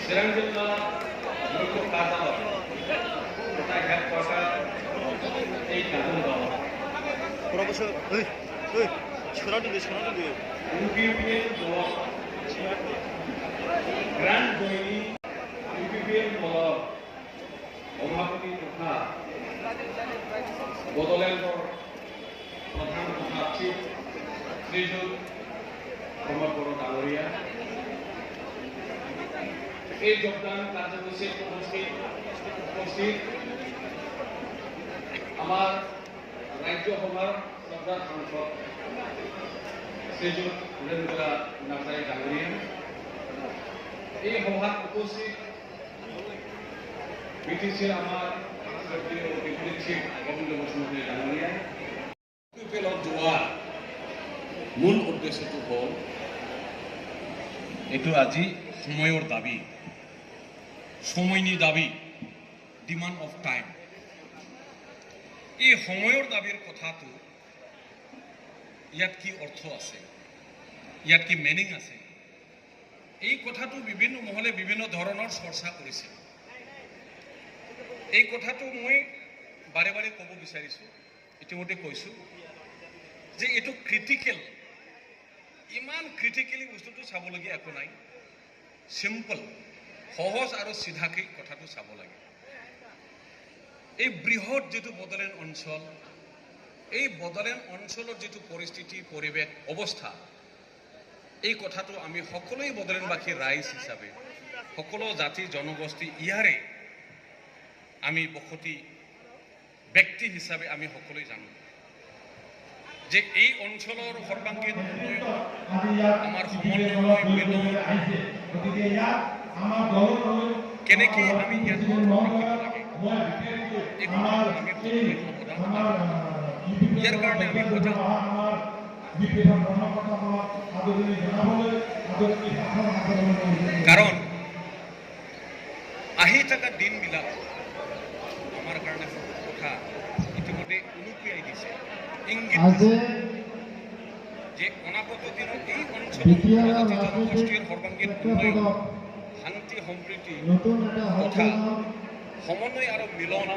চিৰাং জিলা মুখ্য কাৰ্যালয় তথা হেডকোৱাৰ্টাৰ এই কাৰ্যালয় ইউপিপিএল দলৰ গ্ৰাণ্ড দৈনিক ইউপিপিএল দলৰ সভাপতি তথা বড়োলেণ্ডৰ প্ৰধান তথা চিফ শ্ৰীযুত প্ৰমোদ বড়ো ডাঙৰীয়া এই যোগদান কাৰ্যসূচীত উপস্থিত আমাৰ ৰাজ্যসভাৰ শ্ৰদ্ধাৰ সাংসদ শ্ৰীযুত বীৰেন্দ্ৰ নাৰ্জাৰী ডাঙৰীয়া এই সভাত উপস্থিত বিটিচিৰ আমাৰ ডেপুটি চিফ গোবিন্দ বসুমতাৰী ডাঙৰীয়া ইউপিপিএলত যোৱাৰ মূল উদ্দেশ্যটো হ'ল এইটো আজি সময়ৰ দাবী সময়নি দাবী ডিমাণ্ড অফ টাইম এই সময়ৰ দাবীৰ কথাটো ইয়াত কি অৰ্থ আছে ইয়াত কি মিনিং আছে এই কথাটো বিভিন্ন মহলে বিভিন্ন ধৰণৰ চৰ্চা কৰিছে এই কথাটো মই বাৰে বাৰে ক'ব বিচাৰিছোঁ ইতিমধ্যে কৈছোঁ যে এইটো ক্ৰিটিকেল ইমান ক্ৰিটিকেলি বস্তুটো চাবলগীয়া একো নাই সিম্পল সহজ আৰু চিধাকৈ কথাটো চাব লাগে এই বৃহৎ যিটো বড়োলেণ্ড অঞ্চল এই বড়োলেণ্ড অঞ্চলৰ যিটো পৰিস্থিতি পৰিৱেশ অৱস্থা এই কথাটো আমি সকলোৱে বড়োলেণ্ডবাসী ৰাইজ হিচাপে সকলো জাতি জনগোষ্ঠী ইয়াৰে আমি বসতি ব্যক্তি হিচাপে আমি সকলোৱে জানো যে এই অঞ্চলৰ সৰ্বাংগীন উন্নয়ন আমাৰ সমন্বয় মিলন কেনেকৈ আমি ইয়াত লাগে এই কথাটো আমি সকলোৱে ইয়াৰ কাৰণে আমি সজাগ কাৰণ আহি থকা দিনবিলাক আমাৰ কাৰণে বহুত কথা ইতিমধ্যে উনুকিয়াই দিছে ইংগিত যে অনাগত দিনত এই অঞ্চলত জনগোষ্ঠীৰ সৰ্বাংগীন উন্নয়ন শান্তি সম্প্ৰীতি তথা সমন্বয় আৰু মিলন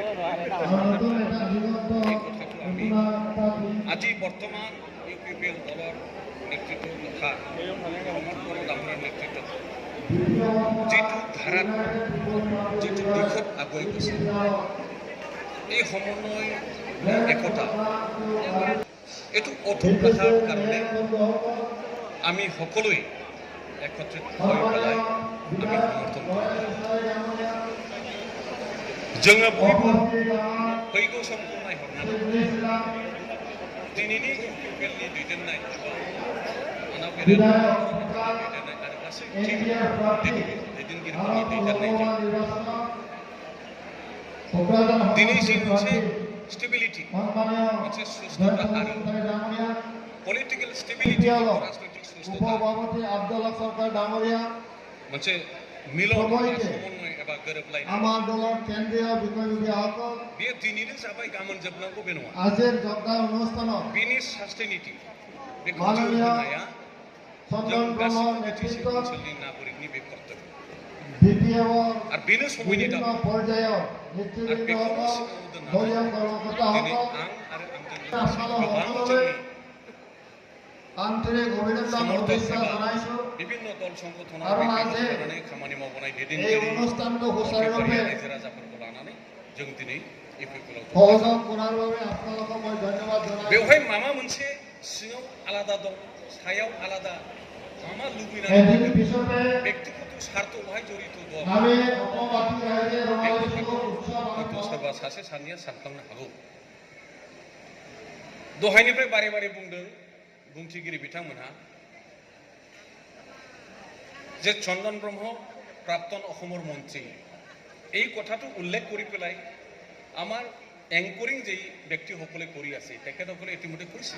এই কথাটো আমি আজি বৰ্তমান ইউপিপিএল দলৰ নেতৃত্ব তথা প্ৰমোদ বড়ো ডাঙৰীয়াৰ নেতৃত্বত যিটো ধাৰাত যিটো দিশত আগুৱাই গৈছে এই সমন্বয় একতা এইটো অটুট ৰখাৰ কাৰণে আমি সকলোৱে একত্ৰিত হৈ পেলাই আমি সমৰ্থন কৰোঁ जोङो बयबो फैगौ समखौ नायहरनानै दिनैनि इउपिपिएलनि दैदेननाय आनाव गेदेरनाय आरो गासै टिम दैदेनगिरिफोरनि दैदेननायजों दिनै जि मोनसे स्टेबिलिटी मोनसे सुस्थता आरो पलिटिकल स्टेबिलिटी राजनैतिक सुस्थता मोनसे मिलन समन्वय एबा गोरोबलायनाय আমার দলের কেন্দ্রীয় বিষয়বিভাগক बेयो दिनैनो जाबाय गाबोन जोबनांगौ बे नङा আজের যোগদান অনুষ্ঠানত बेनि सास्टेनिटी बेखौ माननीय जौगाहोनाया जों চন্দন गासैबो ব্রহ্ম बिटिसि নেতৃত্বত ओनसोलनि नागरिकनि बे कर्तव्य বিপিএফৰ आरो बेनो समयनि বিভিন্ন दाबी পৰ্যায়ৰ आरो নেতৃবৃন্দসকল बेखौनो सिगाङाव দলীয় दोननानै दिनै কৰ্মকৰ্তাসকল आं आरो आंजों আপোনালোক गोबां সকলোৱে जोंनि আন্তৰিক অভিনন্দন समर्थक শুভেচ্ছা एबा জনাইছো विभिन्न दल संगठनाव आरो बेखौ आज लानानै खामानि मावबोनाय এই दैदेनगिरि অনুষ্ঠানটো मन्थ्रिफोर সুচাৰুৰূপে रायजो राजाफोरखौ लानानै जों दिनै इउपिपिएलआव সহযোগ কৰাৰ বাবে আপোনালোকক মই ধন্যবাদ জনাইছো बेवहाय माबा मोनसे सिङाव आलादा दं सायाव आलादा मामा लुबैनानै এদিন পিছতে ব্যক্তিগত স্বার্থ বহাय জড়িত दं আমি অসমবাসী ৰাইজে ৰঙালী বিহু উৎসৱ हयथ' सोरबा सासे सानैया सानफ्लांनो हागौ दहायनिफ्राय बारे बारे बुंदों बुंथिगिरि बिथांमोनहा যে চন্দন ব্ৰহ্ম প্ৰাক্তন অসমৰ মন্ত্ৰী এই কথাটো উল্লেখ কৰি পেলাই আমাৰ এংকৰিং যেই ব্যক্তিসকলে কৰি আছে তেখেতসকলে ইতিমধ্যে কৰিছে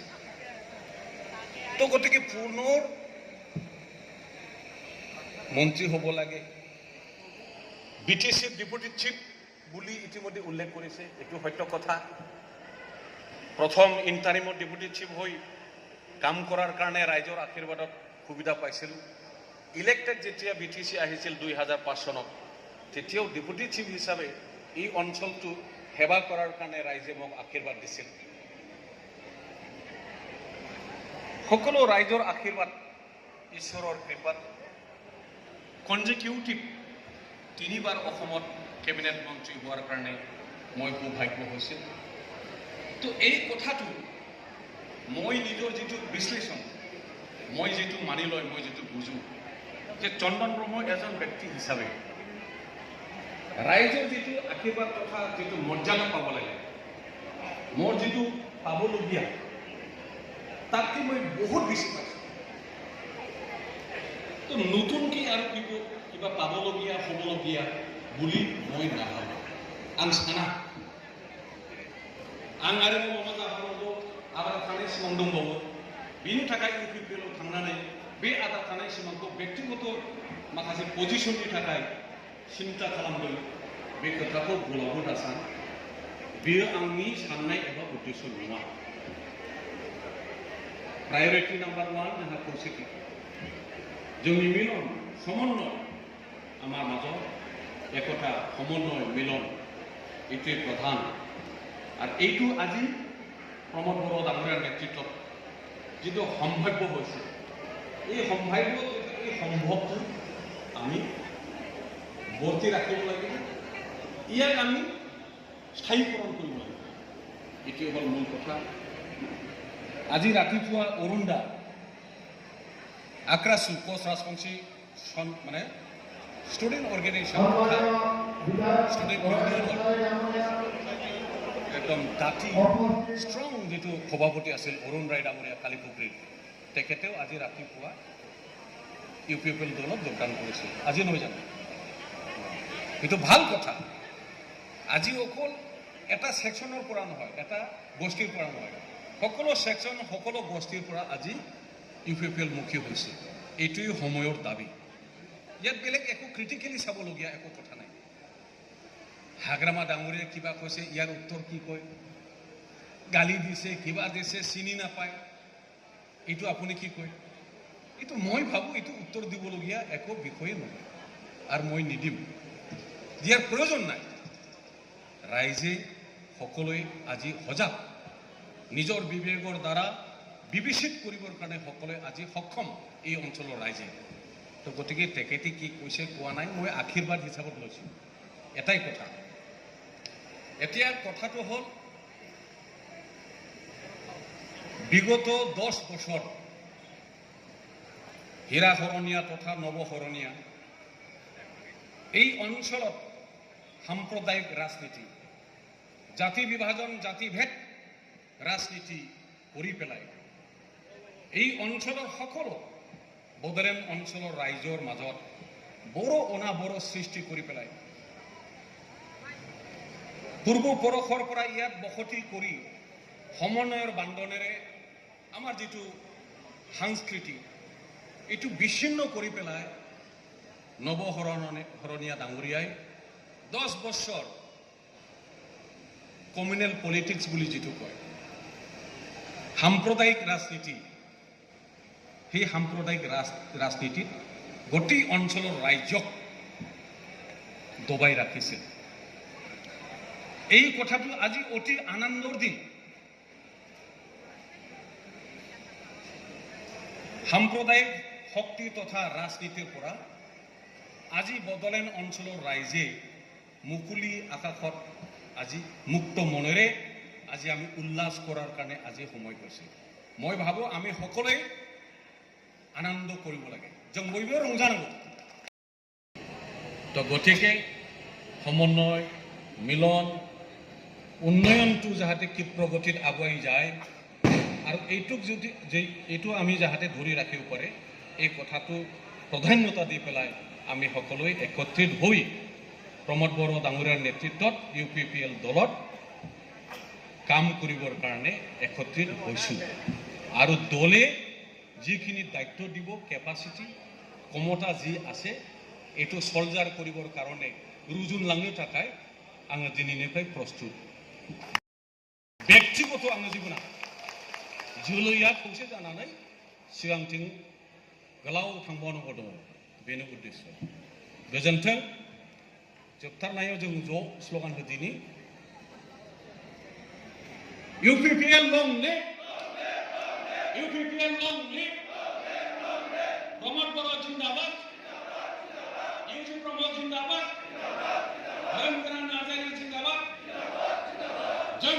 তো গতিকে পুনৰ মন্ত্ৰী হ'ব লাগে বিটিসি ডেপুটি চিফ বুলি ইতিমধ্যে উল্লেখ কৰিছে এইটো সত্য কথা প্ৰথম ইণ্টাৰিমৰ ডেপুটি চিফ হৈ কাম কৰাৰ কাৰণে ৰাইজৰ আশীৰ্বাদত সুবিধা পাইছিলোঁ ইলেক্টেড যেতিয়া BTC আহিছিল 2005 চনত তেতিয়াও ডেপুটি চিফ হিচাপে এই অঞ্চলটো সেৱা কৰাৰ কাৰণে ৰাইজে মোক আশীৰ্বাদ দিছিল। সকলো ৰাইজৰ আশীৰ্বাদ, ঈশ্বৰৰ কৃপাত কনজিকিউটিভ 3বাৰ অসমত কেবিনেট মন্ত্ৰী হোৱাৰ কাৰণে মই সৌভাগ্য হৈছিল। তো এই কথাটো মই নিজৰ যিটো বিশ্লেষণ, মই যিটো মানি লয়, মই যিটো বুজোঁ যে চন্দন ব্ৰহ্ম এজন ব্যক্তি হিচাপে ৰাইজৰ যিটো আশীৰ্বাদ তথা যিটো মৰ্যাদা পাব লাগে, মোৰ যিটো পাবলগীয়া তাতকৈ মই বহুত বেছি পাইছোঁ। তো নতুনকৈ আৰু কিবা পাবলগীয়া হ'বলগীয়া বুলি মই নাভাবোঁ। आं साना आं आरो माबा जाबावगौ आद्रा थानाय सिमां दंबावो। बेनि थाखाय UPPL थांनानै बे आद्रा थानाय सिमांखौ व्यक्तिगत माखासे पजिशननि थाखाय सिन्था खालामदों। बे खोथाखौ गोलावबो दासान, बेयो आंनि साननाय एबा उद्देश्य नङा। प्रायोरिटी नम्बर 1 जोंहा खौसेथि, जोंनि मिलन समन्वय, आमार মাজত एकता समन्वय मिलन এইটোৱে প্ৰধান। আৰু এইটো আজি প্ৰমোদ বড়ো ডাঙৰীয়াৰ নেতৃত্বত যিটো সম্ভাৱ্য হৈছে, এই সম্ভৱটো আমি বৰ্তি ৰাখিব লাগিব, ইয়াক আমি স্থায়ীকৰণ কৰিব লাগিব। এইটোৱে হ'ল মূল কথা। আজি ৰাতিপুৱা অৰুণ দা আক্ৰাছু কোচ ৰাজবংশী মানে ষ্টুডেণ্ট অৰ্গেনাইজেশ্যন একদম দাঁতি ষ্ট্ৰং যিটো সভাপতি আছিল অৰুণ ৰায় ডাঙৰীয়া কালিপুখুৰীৰ, তেখেতেও আজি ৰাতিপুৱা UPPL দলত যোগদান কৰিছিল। আজি নহয় জানো? এইটো ভাল কথা। আজি অকল এটা ছেকশ্যনৰ পৰা নহয়, এটা গোষ্ঠীৰ পৰা নহয়, সকলো ছেকশ্যন সকলো গোষ্ঠীৰ পৰা আজি UPPL মুখী হৈছে। এইটোৱেই সময়ৰ দাবী। ইয়াত বেলেগ একো ক্ৰিটিকেলি চাবলগীয়া একো কথা নাই। হাগ্ৰামা ডাঙৰীয়াই কিবা কৈছে, ইয়াৰ উত্তৰ কি কয়? গালি দিছে, কিবা দিছে, চিনি নাপায়, এইটো আপুনি কি কয়? এইটো মই ভাবোঁ এইটো উত্তৰ দিবলগীয়া একো বিষয়ে নহয়, আৰু মই নিদিম, দিয়াৰ প্ৰয়োজন নাই। ৰাইজে সকলোৱে আজি সজাগ, নিজৰ বিবেকৰ দ্বাৰা বিবেচিত কৰিবৰ কাৰণে সকলোৱে আজি সক্ষম এই অঞ্চলৰ ৰাইজে। তো গতিকে তেখেতে কি কৈছে কোৱা নাই, মই আশীৰ্বাদ হিচাপত লৈছোঁ। এটাই কথা, এতিয়া কথাটো হ'ল বিগত 10 বছৰ হীৰা শৰণীয়া তথা নৱশৰণীয়া এই অঞ্চলত সাম্প্ৰদায়িক ৰাজনীতি, জাতি বিভাজন, জাতিভেদ ৰাজনীতি কৰি পেলাই এই অঞ্চলৰ সকলো বড়োলেণ্ড অঞ্চলৰ ৰাইজৰ মাজত বড়ো অনাবড়ো সৃষ্টি কৰি পেলাই পূৰ্বপুৰুষৰ পৰা ইয়াত বসতি কৰি সমন্বয়ৰ বান্ধোনেৰে আমাৰ যিটো সংস্কৃতি এইটো বিচ্ছিন্ন কৰি পেলাই নৱশৰণীয়া ডাঙৰীয়াই 10 বছৰ কমিউনেল পলিটিক্স বুলি যিটো কয়, সাম্প্ৰদায়িক ৰাজনীতি, সেই সাম্প্ৰদায়িক ৰাজনীতিত গোটেই অঞ্চলৰ ৰাইজক দবাই ৰাখিছিল। এই কথাটো আজি অতি আনন্দৰ দিন। সাম্প্ৰদায়িক শক্তি তথা ৰাজনীতিৰ পৰা আজি বড়োলেণ্ড অঞ্চলৰ ৰাইজে মুকলি আকাশত আজি মুক্ত মনেৰে আজি আমি উল্লাস কৰাৰ কাৰণে আজি সময় হৈছে। মই ভাবোঁ আমি সকলোৱে আনন্দ কৰিব লাগে, जों बयबो रंजानांगौ। তো গতিকে সমন্বয়, মিলন, উন্নয়নটো যাতে ক্ষিপ্ৰগতিত আগুৱাই যায় আৰু এইটো আমি যাতে ধৰি ৰাখিব পাৰে, এই কথাটো প্ৰাধান্যতা দি পেলাই আমি সকলোৱে একত্ৰিত হৈ প্ৰমোদ বড়ো ডাঙৰীয়াৰ নেতৃত্বত UPPL দলত কাম কৰিবৰ কাৰণে একত্ৰিত হৈছোঁ। আৰু দলে যিখিনি দায়িত্ব দিব, কেপাচিটি ক্ষমতা যি আছে এইটো সলজাৰ কৰিবৰ কাৰণে रुजुनलांनो थाखाय आङो दिनैनिफ्राय प्रस्तुत। व्यक्तिगत आंनि जिबना जोलैया खौसे जानानै सिगांथिं गोलाव थांबावनांगौ दङ। बेनो उद्देश्य गोजोन्थों जोबथारनायाव जों ज' स्ल'गान होदिनि UPPL long live UPPL long live Pramod Boro' जिंदाबाद इउजी प्रमोद जिंदाबाद धर्मगोरा नार्जारि जिंदाबाद जय